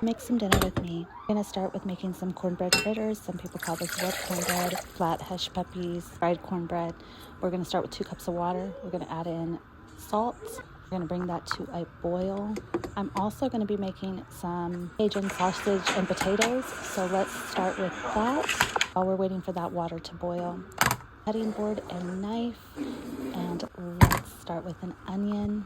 Make some dinner with me. I'm going to start with making some cornbread fritters. Some people call this wet cornbread, flat hush puppies, fried cornbread. We're going to start with 2 cups of water. We're going to add in salt. We're going to bring that to a boil. I'm also going to be making some Cajun sausage and potatoes. So let's start with that while we're waiting for that water to boil. Cutting board and knife. And let's start with an onion,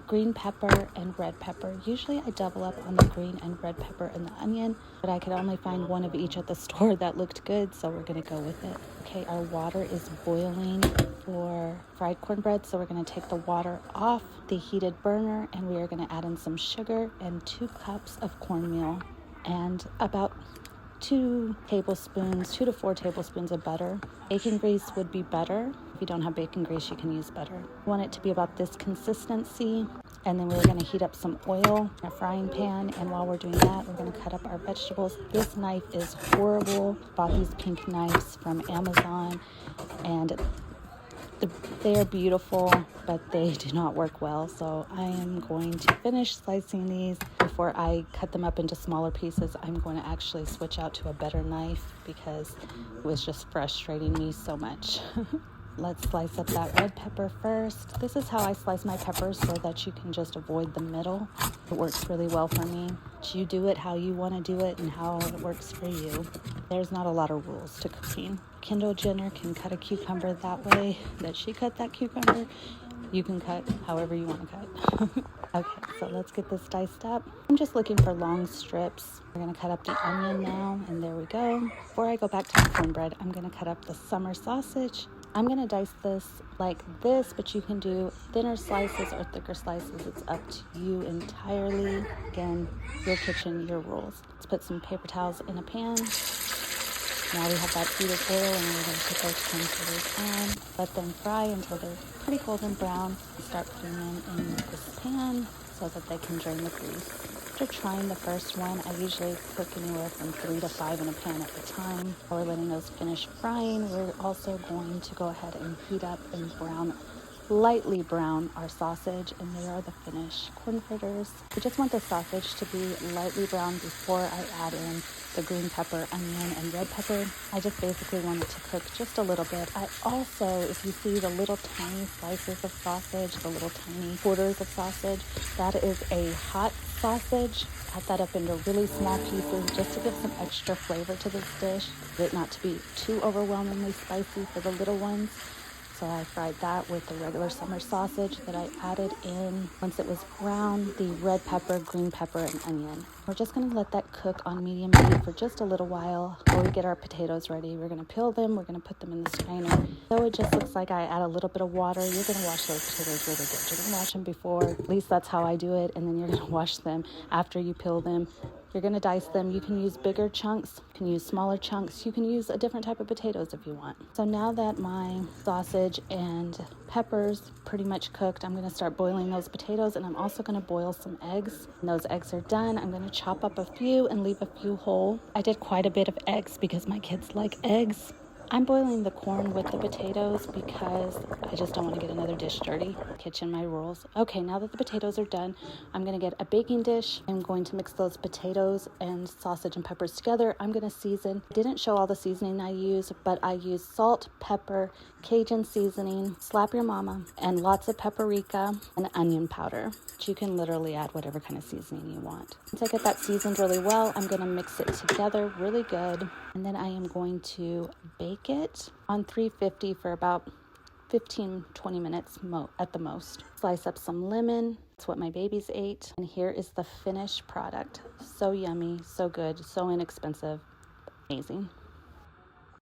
green pepper, and red pepper. Usually I double up on the green and red pepper and the onion, but I could only find one of each at the store that looked good, so we're going to go with it. Okay, our water is boiling for fried cornbread, so we're going to take the water off the heated burner, and we are going to add in some sugar and 2 cups of cornmeal and about 2 to 4 tablespoons of butter. Bacon grease would be better. If you don't have bacon grease, you can use butter. You want it to be about this consistency. And then we're going to heat up some oil in a frying pan. And while we're doing that, we're going to cut up our vegetables. This knife is horrible. Bought these pink knives from Amazon. And they are beautiful, but they do not work well. So I am going to finish slicing these before I cut them up into smaller pieces. I'm going to actually switch out to a better knife because it was just frustrating me so much. Let's slice up that red pepper first. This is how I slice my peppers so that you can just avoid the middle. It works really well for me. You do it how you want to do it and how it works for you. There's not a lot of rules to cooking. Kendall Jenner can cut a cucumber that way that she cut that cucumber. You can cut however you want to cut. Okay, so let's get this diced up. I'm just looking for long strips. We're going to cut up the onion now, and there we go. Before I go back to the cornbread, I'm going to cut up the summer sausage. I'm going to dice this like this, but you can do thinner slices or thicker slices. It's up to you entirely. Again, your kitchen, your rules. Let's put some paper towels in a pan. Now we have that heated oil, and we're going to put those corn fritters on. Let them fry until they're pretty golden brown. And start putting them in this pan so that they can drain the grease. After trying the first one, I usually cook anywhere from 3 to 5 in a pan at a time. While we're letting those finish frying, we're also going to go ahead and heat up and lightly brown our sausage, and there are the finished corn fritters. I just want the sausage to be lightly brown before I add in the green pepper, onion, and red pepper. I just basically want it to cook just a little bit. I also, if you see the little tiny slices of sausage, the little tiny quarters of sausage, that is a hot sausage. Cut that up into really small pieces just to give some extra flavor to this dish. It not to be too overwhelmingly spicy for the little ones. So I fried that with the regular summer sausage that I added in, once it was brown, the red pepper, green pepper, and onion. We're just going to let that cook on medium heat for just a little while while we get our potatoes ready. We're going to peel them. We're going to put them in the strainer. So it just looks like I add a little bit of water. You're going to wash those potatoes really good. You're going to wash them before, at least that's how I do it, and then you're going to wash them after you peel them. You're going to dice them. You can use bigger chunks. You can use smaller chunks. You can use a different type of potatoes if you want. So now that my sausage and peppers pretty much cooked, I'm going to start boiling those potatoes, and I'm also going to boil some eggs. When those eggs are done, I'm going to chop up a few and leave a few whole. I did quite a bit of eggs because my kids like eggs. I'm boiling the corn with the potatoes because I just don't want to get another dish dirty. Kitchen, my rules. Okay, now that the potatoes are done, I'm going to get a baking dish. I'm going to mix those potatoes and sausage and peppers together. I'm going to season. I didn't show all the seasoning I use, but I use salt, pepper, Cajun seasoning, slap your mama, and lots of paprika and onion powder. You can literally add whatever kind of seasoning you want. Once I get that seasoned really well, I'm going to mix it together really good. And then I am going to bake it on 350 for about 15-20 minutes at the most. Slice up some lemon. That's what my babies ate. And here is the finished product. So yummy, so good, so inexpensive, amazing.